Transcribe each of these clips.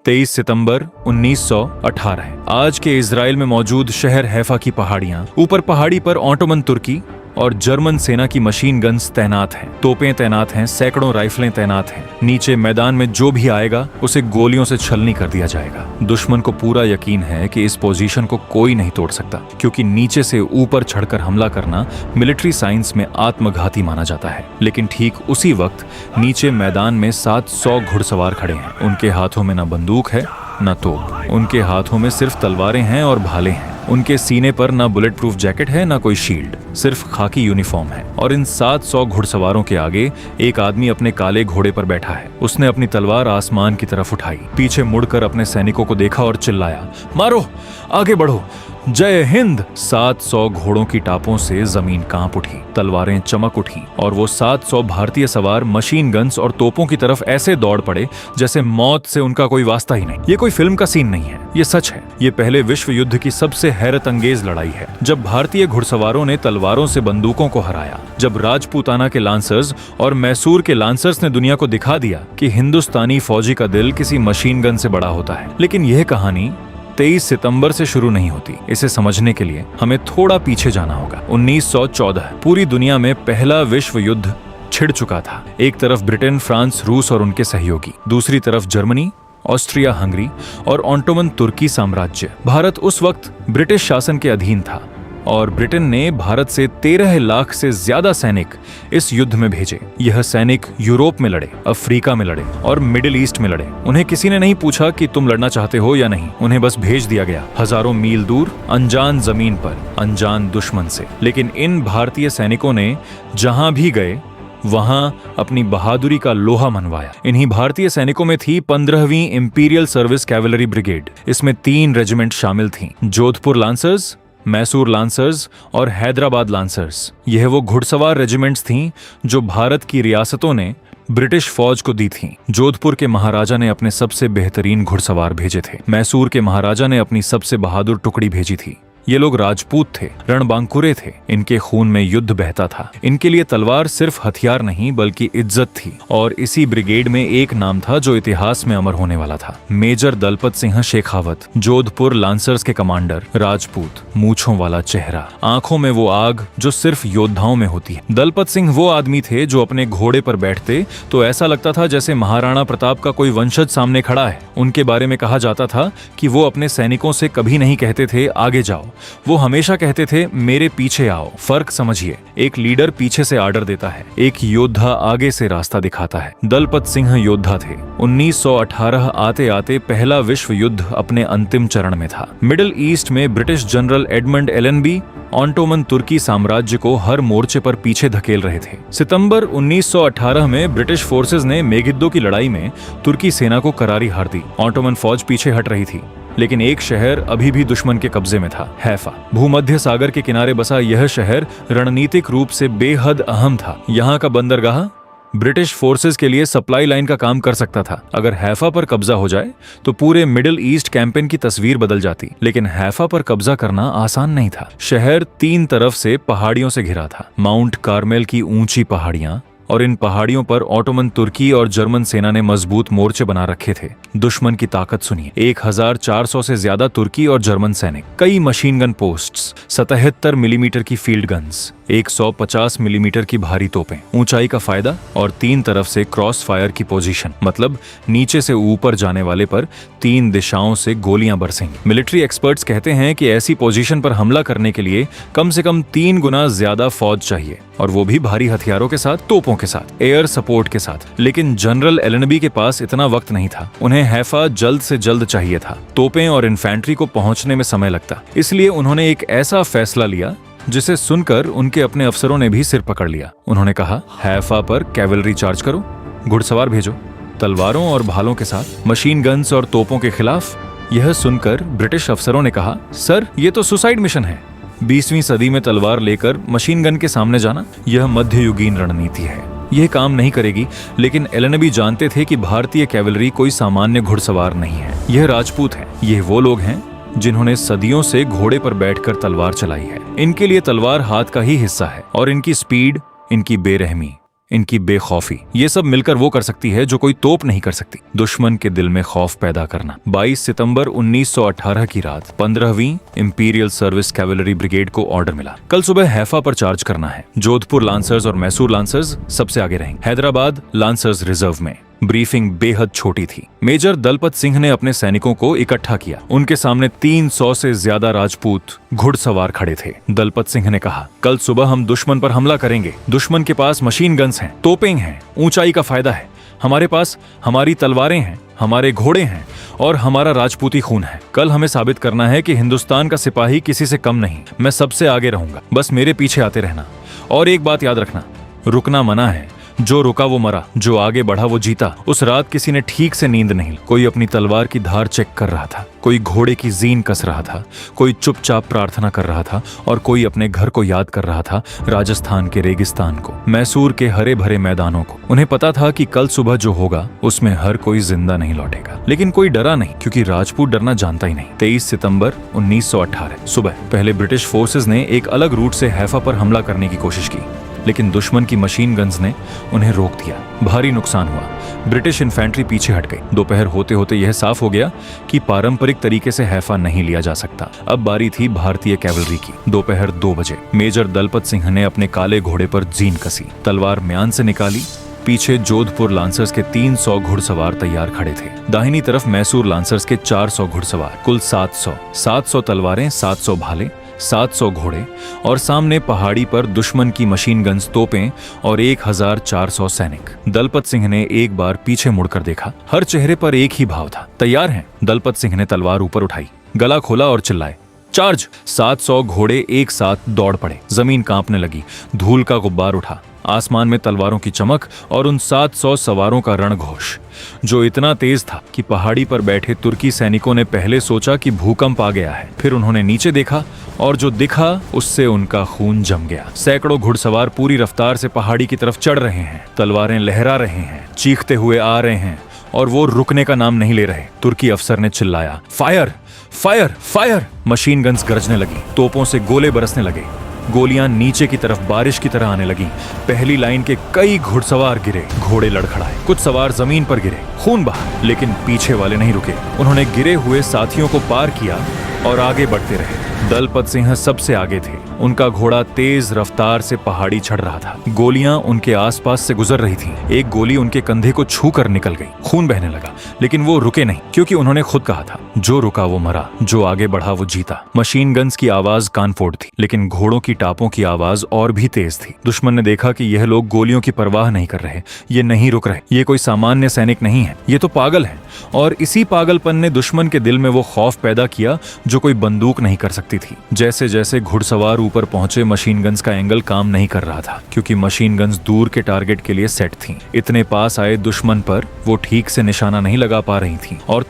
23 सितंबर 1918। आज के इजराइल में मौजूद शहर हैफा की पहाड़ियां, ऊपर पहाड़ी पर ऑटोमन तुर्की और जर्मन सेना की मशीन गन्स तैनात हैं, तोपें तैनात हैं, सैकड़ों राइफलें तैनात हैं। नीचे मैदान में जो भी आएगा उसे गोलियों से छलनी कर दिया जाएगा। दुश्मन को पूरा यकीन है कि इस पोजीशन को कोई नहीं तोड़ सकता, क्योंकि नीचे से ऊपर चढ़कर हमला करना मिलिट्री साइंस में आत्मघाती माना जाता है। लेकिन ठीक उसी वक्त नीचे मैदान में 700 घुड़सवार खड़े हैं। उनके हाथों में न बंदूक है न तोप, उनके हाथों में सिर्फ तलवारें हैं और भाले हैं। उनके सीने पर ना बुलेट प्रूफ जैकेट है ना कोई शील्ड, सिर्फ खाकी यूनिफॉर्म है। और इन 700 घुड़सवारों के आगे एक आदमी अपने काले घोड़े पर बैठा है। उसने अपनी तलवार आसमान की तरफ उठाई, पीछे मुड़कर अपने सैनिकों को देखा और चिल्लाया, मारो, आगे बढ़ो, जय हिंद। 700 घोड़ों की टापों से जमीन कांप उठी, तलवारें चमक उठी और वो 700 भारतीय सवार मशीन गन्स और तोपों की तरफ ऐसे दौड़ पड़े जैसे मौत से उनका कोई वास्ता ही नहीं। ये कोई फिल्म का सीन नहीं है, ये सच है। ये पहले विश्व युद्ध की सबसे हैरत अंगेज लड़ाई है, जब भारतीय घुड़सवारों ने तलवारों से बंदूकों को हराया, जब राजपूताना के लांसर्स और मैसूर के लांसर्स ने दुनिया को दिखा दिया कि हिंदुस्तानी फौजी का दिल किसी मशीन गन से बड़ा होता है। लेकिन यह कहानी 23 सितंबर से शुरू नहीं होती। इसे समझने के लिए हमें थोड़ा पीछे जाना होगा। 1914 पूरी दुनिया में पहला विश्व युद्ध छिड़ चुका था। एक तरफ ब्रिटेन, फ्रांस, रूस और उनके सहयोगी, दूसरी तरफ जर्मनी, ऑस्ट्रिया हंगरी और ऑटोमन तुर्की साम्राज्य। भारत उस वक्त ब्रिटिश शासन के अधीन था और ब्रिटेन ने भारत से 13 लाख से ज्यादा सैनिक इस युद्ध में भेजे। यह सैनिक यूरोप में लड़े, अफ्रीका में लड़े और मिडिल ईस्ट में लड़े। उन्हें किसी ने नहीं पूछा कि तुम लड़ना चाहते हो या नहीं, उन्हें बस भेज दिया गया, हजारों मील दूर, अनजान जमीन पर, अनजान दुश्मन से। लेकिन इन भारतीय सैनिकों ने जहां भी गए वहां अपनी बहादुरी का लोहा मनवाया। इन्हीं भारतीय सैनिकों में थी 15वीं इंपीरियल सर्विस कैवलरी ब्रिगेड। इसमें 3 रेजिमेंट शामिल थीं, जोधपुर लांसर्स, मैसूर लांसर्स और हैदराबाद लांसर्स। यह वो घुड़सवार रेजिमेंट्स थीं जो भारत की रियासतों ने ब्रिटिश फौज को दी थीं। जोधपुर के महाराजा ने अपने सबसे बेहतरीन घुड़सवार भेजे थे। मैसूर के महाराजा ने अपनी सबसे बहादुर टुकड़ी भेजी थी। ये लोग राजपूत थे, रणबांकुरे थे, इनके खून में युद्ध बहता था। इनके लिए तलवार सिर्फ हथियार नहीं बल्कि इज्जत थी। और इसी ब्रिगेड में एक नाम था जो इतिहास में अमर होने वाला था, मेजर दलपत सिंह शेखावत, जोधपुर लांसर्स के कमांडर, राजपूत, मूंछों वाला चेहरा, आंखों में वो आग जो सिर्फ योद्धाओं में होती है। दलपत सिंह वो आदमी थे जो अपने घोड़े पर बैठते तो ऐसा लगता था जैसे महाराणा प्रताप का कोई वंशज सामने खड़ा है। उनके बारे में कहा जाता था कि वो अपने सैनिकों से कभी नहीं कहते थे आगे जाओ, वो हमेशा कहते थे मेरे पीछे आओ। फर्क समझिए, एक लीडर पीछे से आर्डर देता है, एक योद्धा आगे से रास्ता दिखाता है। दलपत सिंह योद्धा थे। 1918 आते आते पहला विश्व युद्ध अपने अंतिम चरण में था। मिडिल ईस्ट में British general Edmund Allenby Ottoman तुर्की साम्राज्य को हर मोर्चे पर पीछे धकेल रहे थे। सितंबर 1918 में ब्रिटिश फोर्सेस ने मेगिद्दो की लड़ाई में तुर्की सेना को करारी हार दी। ऑटोमन फौज पीछे हट रही थी, लेकिन एक शहर अभी भी दुश्मन के कब्जे में था, हैफा। भूमध्य सागर के किनारे बसा यह शहर रणनीतिक रूप से बेहद अहम था। यहाँ का बंदरगाह ब्रिटिश फोर्सेस के लिए सप्लाई लाइन का काम कर सकता था। अगर हैफा पर कब्जा हो जाए तो पूरे मिडिल ईस्ट कैंपेन की तस्वीर बदल जाती। लेकिन हैफा पर कब्जा करना आसान नहीं था। शहर 3 तरफ से पहाड़ियों से घिरा था, माउंट कार्मेल की ऊंची पहाड़ियां, और इन पहाड़ियों पर ऑटोमन तुर्की और जर्मन सेना ने मजबूत मोर्चे बना रखे थे। दुश्मन की ताकत सुनिए, 1400 से ज्यादा तुर्की और जर्मन सैनिक, कई मशीन गन पोस्ट्स, 77 मिलीमीटर की फील्ड गन्स, 150 मिलीमीटर की भारी तोपें, ऊंचाई का फायदा और 3 तरफ से क्रॉस फायर की पोजीशन, मतलब नीचे से ऊपर जाने वाले पर 3 दिशाओं से गोलियां बरसेंगी। मिलिट्री एक्सपर्ट्स कहते हैं कि ऐसी पोजीशन पर हमला करने के लिए कम से कम 3 गुना ज्यादा फौज चाहिए, और वो भी भारी हथियारों के साथ, तोपों के साथ, एयर सपोर्ट के साथ। लेकिन जनरल एलनबी के पास इतना वक्त नहीं था। उन्हें हैफा जल्द से जल्द चाहिए था। तोपें और इन्फेंट्री को पहुंचने में समय लगता, इसलिए उन्होंने एक ऐसा फैसला लिया जिसे सुनकर उनके अपने अफसरों ने भी सिर पकड़ लिया। उन्होंने कहा, हैफा पर कैवलरी चार्ज करो, घुड़सवार भेजो, तलवारों और भालों के साथ, मशीन गन्स और तोपों के खिलाफ। यह सुनकर ब्रिटिश अफसरों ने कहा, सर ये तो सुसाइड मिशन है। 20वीं सदी में तलवार लेकर मशीन गन के सामने जाना, यह मध्ययुगीन रणनीति है, यह काम नहीं करेगी। लेकिन एलनबी जानते थे कि भारतीय कैवलरी कोई सामान्य घुड़सवार नहीं है। यह राजपूत है, यह वो लोग हैं जिन्होंने सदियों से घोड़े पर बैठकर तलवार चलाई है। इनके लिए तलवार हाथ का ही हिस्सा है, और इनकी स्पीड, इनकी बेरहमी, इनकी बेखौफी, ये सब मिलकर वो कर सकती है जो कोई तोप नहीं कर सकती, दुश्मन के दिल में खौफ पैदा करना। 22 सितंबर 1918 की रात 15वीं इंपीरियल सर्विस कैवेलरी ब्रिगेड को ऑर्डर मिला, कल सुबह हैफा पर चार्ज करना है। जोधपुर लांसर्स और मैसूर लांसर्स सबसे आगे रहेंगे, हैदराबाद लांसर्स रिजर्व में। ब्रीफिंग बेहद छोटी थी। मेजर दलपत सिंह ने अपने सैनिकों को इकट्ठा किया। उनके सामने 300 से ज्यादा राजपूत घुड़सवार खड़े थे। दलपत सिंह ने कहा, कल सुबह हम दुश्मन पर हमला करेंगे। दुश्मन के पास मशीन गन्स हैं, तोपें हैं, ऊंचाई का फायदा है। हमारे पास हमारी तलवारें हैं, हमारे घोड़े हैं और हमारा राजपूती खून है। कल हमें साबित करना है कि हिंदुस्तान का सिपाही किसी से कम नहीं। मैं सबसे आगे रहूंगा, बस मेरे पीछे आते रहना। और एक बात याद रखना, रुकना मना है। जो रुका वो मरा, जो आगे बढ़ा वो जीता। उस रात किसी ने ठीक से नींद नहीं, कोई अपनी तलवार की धार चेक कर रहा था, कोई घोड़े की जीन कस रहा था, कोई चुपचाप प्रार्थना कर रहा था और कोई अपने घर को याद कर रहा था, राजस्थान के रेगिस्तान को, मैसूर के हरे भरे मैदानों को। उन्हें पता था कि कल सुबह जो होगा उसमें हर कोई जिंदा नहीं लौटेगा, लेकिन कोई डरा नहीं, क्योंकि राजपूत डरना जानता ही नहीं। 23 सितंबर 1918 सुबह पहले ब्रिटिश फोर्सेस ने एक अलग रूट से हैफा पर हमला करने की कोशिश की, लेकिन दुश्मन की मशीन गन्स ने उन्हें रोक दिया। भारी नुकसान हुआ, ब्रिटिश इन्फेंट्री पीछे हट गई। दोपहर होते होते यह साफ हो गया कि पारंपरिक तरीके से हैफा नहीं लिया जा सकता। अब बारी थी भारतीय कैवलरी की। दोपहर 2 बजे मेजर दलपत सिंह ने अपने काले घोड़े पर जीन कसी, तलवार म्यान से निकाली। पीछे जोधपुर लांसर्स के 300 घुड़सवार तैयार खड़े थे। दाहिनी तरफ मैसूर लांसर्स के 400 घुड़सवार, कुल 700 तलवारें, 700 भाले, 700 घोड़े और सामने पहाड़ी पर दुश्मन की मशीन गन्स, तोपें और 1400 सैनिक। दलपत सिंह ने एक बार पीछे मुड़कर देखा। हर चेहरे पर एक ही भाव था, तैयार हैं। दलपत सिंह ने तलवार ऊपर उठाई, गला खोला और चिल्लाए, चार्ज। 700 घोड़े एक साथ दौड़ पड़े। जमीन कांपने लगी, धूल का गुब्बार उठा, आसमान में तलवारों की चमक और उन 700 सवारों का रणघोष, जो इतना तेज था कि पहाड़ी पर बैठे तुर्की सैनिकों ने पहले सोचा कि भूकंप आ गया है। फिर उन्होंने नीचे देखा और जो दिखा उससे उनका खून जम गया। सैकड़ों घुड़सवार पूरी रफ्तार से पहाड़ी की तरफ चढ़ रहे हैं, तलवारें लहरा रहे हैं, चीखते हुए आ रहे हैं और वो रुकने का नाम नहीं ले रहे। तुर्की अफसर ने चिल्लाया, fire fire fire. Machine guns गरजने लगी, तोपों से गोले बरसने लगे, गोलियां नीचे की तरफ बारिश की तरह आने लगी। पहली लाइन के कई घुड़सवार गिरे, घोड़े लड़खड़ाए, कुछ सवार जमीन पर गिरे, खून बहा, लेकिन पीछे वाले नहीं रुके। उन्होंने गिरे हुए साथियों को पार किया और आगे बढ़ते रहे। दलपत सिंह सबसे आगे थे। उनका घोड़ा तेज रफ्तार से पहाड़ी चढ़ रहा था। गोलियां उनके आसपास से गुजर रही थीं। एक गोली उनके कंधे को छूकर निकल गई, खून बहने लगा, लेकिन वो रुके नहीं, क्योंकि उन्होंने खुद कहा था, जो रुका वो मरा, जो आगे बढ़ा वो जीता। मशीन गन्स की आवाज कानफोड़ थी, लेकिन घोड़ों की टापों की आवाज और भी तेज थी। दुश्मन ने देखा कि यह लोग गोलियों की परवाह नहीं कर रहे, ये नहीं रुक रहे, ये कोई सामान्य सैनिक नहीं है, ये तो पागल है। और इसी पागलपन ने दुश्मन के दिल में वो खौफ पैदा किया जो कोई बंदूक नहीं कर सकती थी। जैसे जैसे घुड़सवार ऊपर पहुंचे, मशीन गन्स का एंगल काम नहीं कर रहा था, क्योंकि मशीन गन्स दूर के टारगेट के लिए सेट थीं। इतने पास आए दुश्मन पर वो ठीक से निशाना नहीं लगा पा रही थीं। और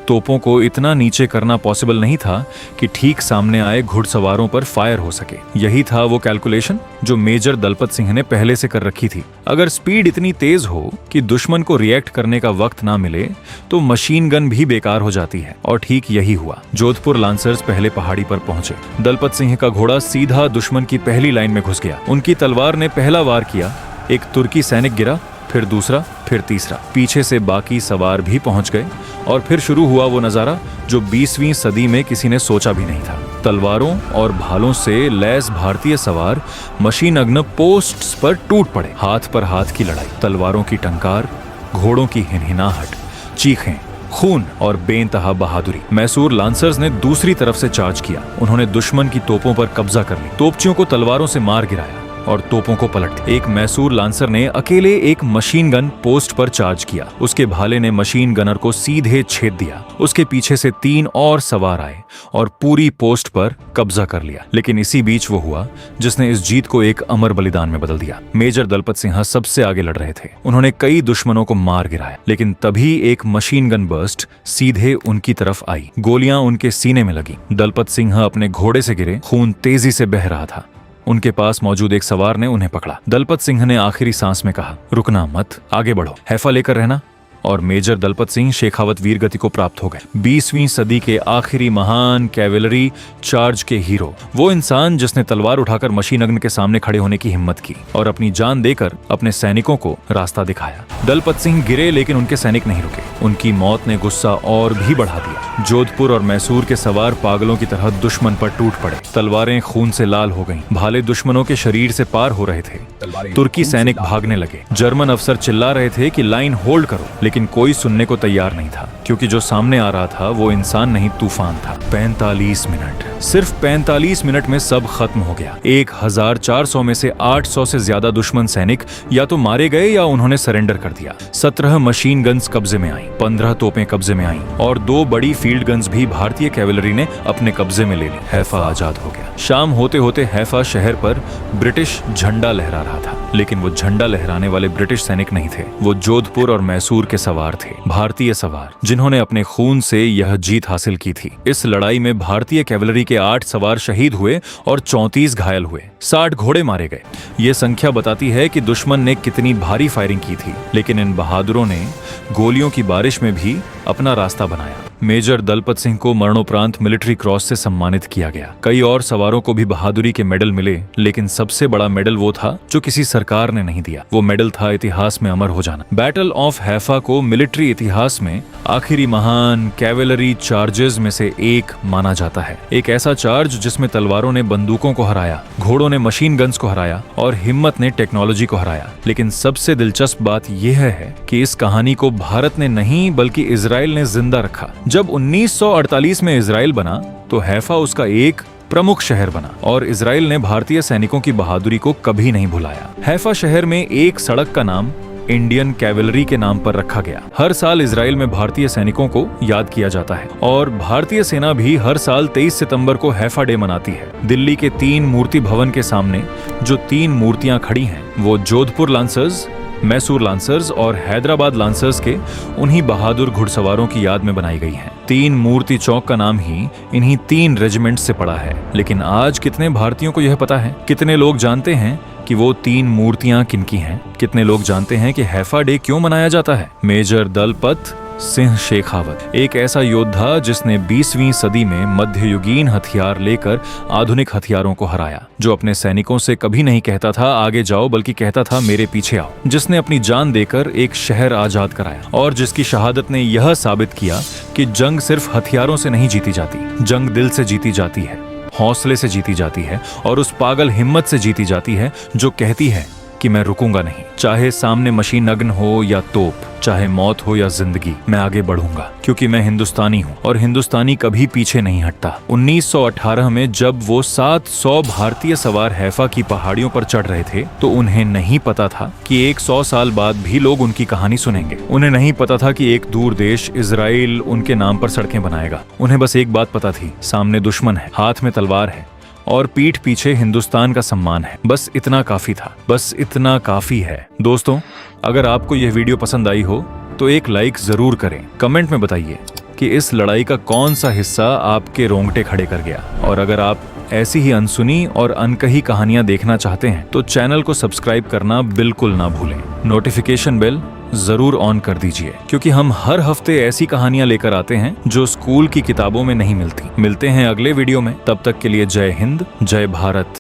तोपों को इतना नीचे करना पॉसिबल नहीं था कि ठीक सामने आए घुड़सवारों पर फायर हो सके। यही था वो कैलकुलेशन जो मेजर दलपत सिंह ने पहले से कर रखी थी। अगर स्पीड इतनी तेज हो कि दुश्मन को रिएक्ट करने का वक्त ना मिले तो मशीन गन भी बेकार हो जाती है, और ठीक यही हुआ। जोधपुर लांसर्स पहले पहाड़ी पर पहुंचे। दलपत सिंह का घोड़ा सीधा दुश्मन की पहली लाइन में घुस गया। उनकी तलवार ने पहला वार किया, एक तुर्की सैनिक गिरा, फिर दूसरा, फिर तीसरा। पीछे से बाकी सवार भी पहुंच गए और फिर शुरू हुआ वो नजारा जो 20वीं सदी में किसी ने सोचा भी नहीं था। तलवारों और भालों से लैस भारतीय सवार मशीन अग्न पोस्ट्स पर टूट पड़े। हाथ पर हाथ की लड़ाई, तलवारों की टंकार, घोड़ों की हिनहिनाहट, चीखें, खून और बेइंतहा बहादुरी। मैसूर लांसर्स ने दूसरी तरफ से चार्ज किया। उन्होंने दुश्मन की तोपों पर कब्जा कर ली, तोपचियों को तलवारों से मार गिराया और तोपों को पलट दिया। एक मैसूर लांसर ने अकेले एक मशीन गन पोस्ट पर चार्ज किया। उसके भाले ने मशीन गनर को सीधे छेद दिया। उसके पीछे से 3 और सवार आए और पूरी पोस्ट पर कब्जा कर लिया। लेकिन इसी बीच वो हुआ जिसने इस जीत को एक अमर बलिदान में बदल दिया। मेजर दलपत सिंह सबसे आगे लड़ रहे थे। उन्होंने कई दुश्मनों को मार गिराया, लेकिन तभी एक मशीन गन बर्स्ट सीधे उनकी तरफ आई। गोलियां उनके सीने में लगी। दलपत सिंह अपने घोड़े से गिरे, खून तेजी से बह रहा था। उनके पास मौजूद एक सवार ने उन्हें पकड़ा। दलपत सिंह ने आखिरी सांस में कहा, रुकना मत, आगे बढ़ो, हैफा लेकर रहना। और मेजर दलपत सिंह शेखावत वीर गति को प्राप्त हो गए। 20वीं सदी के आखिरी महान कैवेलरी चार्ज के हीरो, वो इंसान जिसने तलवार उठाकर मशीन गन के सामने खड़े होने की हिम्मत की और अपनी जान देकर अपने सैनिकों को रास्ता दिखाया। दलपत सिंह गिरे लेकिन उनके सैनिक नहीं रुके। उनकी मौत ने गुस्सा और भी बढ़ा दिया। जोधपुर और मैसूर के सवार पागलों की तरह दुश्मन पर टूट पड़े। तलवारें खून से लाल हो गईं। भाले दुश्मनों के शरीर से पार हो रहे थे। तुर्की सैनिक भागने लगे। जर्मन अफसर चिल्ला रहे थे कि लाइन होल्ड करो, लेकिन कोई सुनने को तैयार नहीं था, क्योंकि जो सामने आ रहा था वो इंसान नहीं तूफान था। 45 मिनट, सिर्फ 45 मिनट में सब खत्म हो गया। 1400 में से 800 से ज्यादा दुश्मन सैनिक या तो मारे गए या उन्होंने सरेंडर कर दिया। 17 मशीन गन्स कब्जे में आई, 15 तोपें कब्जे में आई और 2 बड़ी फील्ड गन्स भी भारतीय कैवेलरी ने अपने कब्जे में ले ली। हैफा आजाद हो गया। शाम होते होते हैफा शहर पर ब्रिटिश झंडा लहरा रहा था, लेकिन वो झंडा लहराने वाले ब्रिटिश सैनिक नहीं थे। वो जोधपुर और मैसूर के सवार थे, भारतीय सवार, जिन्होंने अपने खून से यह जीत हासिल की थी। इस लड़ाई में भारतीय कैवेलरी के 8 सवार शहीद हुए और 34 घायल हुए। 60 घोड़े मारे गए। ये संख्या बताती है कि दुश्मन ने कितनी भारी फायरिंग की थी, लेकिन इन बहादुरों ने गोलियों की बारिश में भी अपना रास्ता बनाया। मेजर दलपत सिंह को मरणोपरांत मिलिट्री क्रॉस से सम्मानित किया गया। कई और सवारों को भी बहादुरी के मेडल मिले, लेकिन सबसे बड़ा मेडल वो था जो किसी सरकार ने नहीं दिया। वो मेडल था इतिहास में अमर हो जाना। बैटल ऑफ हैफा को मिलिट्री इतिहास में आखिरी महान कैवेलरी चार्जेस में से एक माना जाता है। एक ऐसा चार्ज जिसमें तलवारों ने बंदूकों को हराया, घोड़ों ने मशीन गन्स को हराया और हिम्मत ने टेक्नोलॉजी को हराया। लेकिन सबसे दिलचस्प बात यह है कि इस कहानी को भारत ने नहीं बल्कि इजराइल ने जिंदा रखा। जब 1948 में इजराइल बना तो हैफा उसका एक प्रमुख शहर बना और इजराइल ने भारतीय सैनिकों की बहादुरी को कभी नहीं भुलाया। हैफा शहर में एक सड़क का नाम इंडियन कैवेलरी के नाम पर रखा गया। हर साल इजराइल में भारतीय सैनिकों को याद किया जाता है और भारतीय सेना भी हर साल 23 सितंबर को हैफा डे मनाती है। दिल्ली के 3 मूर्ति भवन के सामने जो 3 मूर्तियां खड़ी हैं, वो जोधपुर लांसर्स, मैसूर लांसर्स और हैदराबाद लांसर्स के उन्हीं बहादुर घुड़सवारों की याद में बनाई गई हैं। 3 मूर्ति चौक का नाम ही इन्हीं 3 रेजिमेंट से पड़ा है। लेकिन आज कितने भारतीयों को यह पता है? कितने लोग जानते हैं कि वो 3 मूर्तियां किनकी हैं? कितने लोग जानते हैं कि हैफा डे क्यों मनाया जाता है? मेजर दलपत सिंह शेखावत, एक ऐसा योद्धा जिसने 20वीं सदी में मध्ययुगीन हथियार लेकर आधुनिक हथियारों को हराया, जो अपने सैनिकों से कभी नहीं कहता था आगे जाओ, बल्कि कहता था मेरे पीछे आओ, जिसने अपनी जान देकर एक शहर आजाद कराया और जिसकी शहादत ने यह साबित किया कि जंग सिर्फ हथियारों से नहीं जीती जाती, जंग दिल से जीती जाती है, हौसले से जीती जाती है और उस पागल हिम्मत से जीती जाती है जो कहती है कि मैं रुकूंगा नहीं। चाहे सामने मशीन गन हो या तोप, चाहे मौत हो या जिंदगी, मैं आगे बढ़ूंगा, क्योंकि मैं हिंदुस्तानी हूं और हिंदुस्तानी कभी पीछे नहीं हटता। 1918 में जब वो 700 भारतीय सवार हैफा की पहाड़ियों पर चढ़ रहे थे, तो उन्हें नहीं पता था कि 100 साल बाद भी लोग उनकी कहानी सुनेंगे। उन्हें नहीं पता था कि एक दूर देश इजराइल उनके नाम पर सड़कें बनाएगा। उन्हें बस एक बात पता थी, सामने दुश्मन है, हाथ में तलवार है और पीठ पीछे हिंदुस्तान का सम्मान है। बस इतना काफी था, बस इतना काफी है। दोस्तों, अगर आपको यह वीडियो पसंद आई हो तो एक लाइक जरूर करें। कमेंट में बताइए कि इस लड़ाई का कौन सा हिस्सा आपके रोंगटे खड़े कर गया। और अगर आप ऐसी ही अनसुनी और अनकही कहानियां देखना चाहते हैं तो चैनल को सब्सक्राइब करना बिल्कुल ना भूलें। नोटिफिकेशन बेल जरूर ऑन कर दीजिए, क्योंकि हम हर हफ्ते ऐसी कहानियां लेकर आते हैं जो स्कूल की किताबों में नहीं मिलती। मिलते हैं अगले वीडियो में, तब तक के लिए जय हिंद, जय भारत।